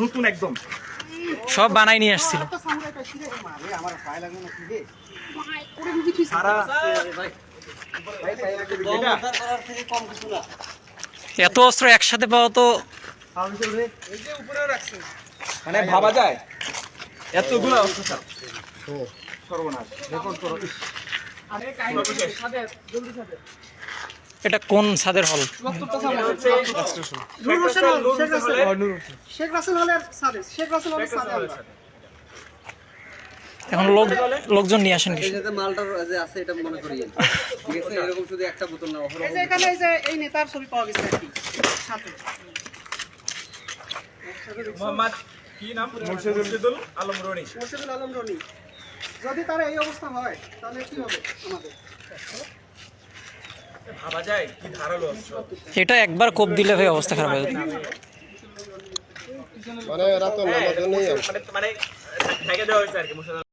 নতুন একদম সব বানাই নিয়ে আসছিল। এত অস্ত্র একসাথে পাওয়া তো মানে ভাবা যায় এতগুলো অস্ত্র স্যার। সর্বনাশ রেকর্ড করো। এটা কোন ছাদের হল? এখন লোকজন নিয়ে আসেন কিছু। মালটা যে আছে এটা মনে করি ঠিক আছে, এরকম শুধু একটা বোতল না, এই যে এখানে এই যে এই নেতার ছবি পাওয়া গেছে আর কি সাথে। মোহাম্মদ কি নাম? মুর্শিদুল আলম রনি। মুর্শিদুল আলম রনি। যদি তার এই অবস্থা হয় তাহলে কি হবে আমাদের? ভাবা যায় কি ধারালো অস্ত্র। এটা একবার কোপ দিলে ভাই অবস্থা খারাপ হয়ে যাবে। মানে রাত মানে মানে দেওয়া হয়েছে আর কি।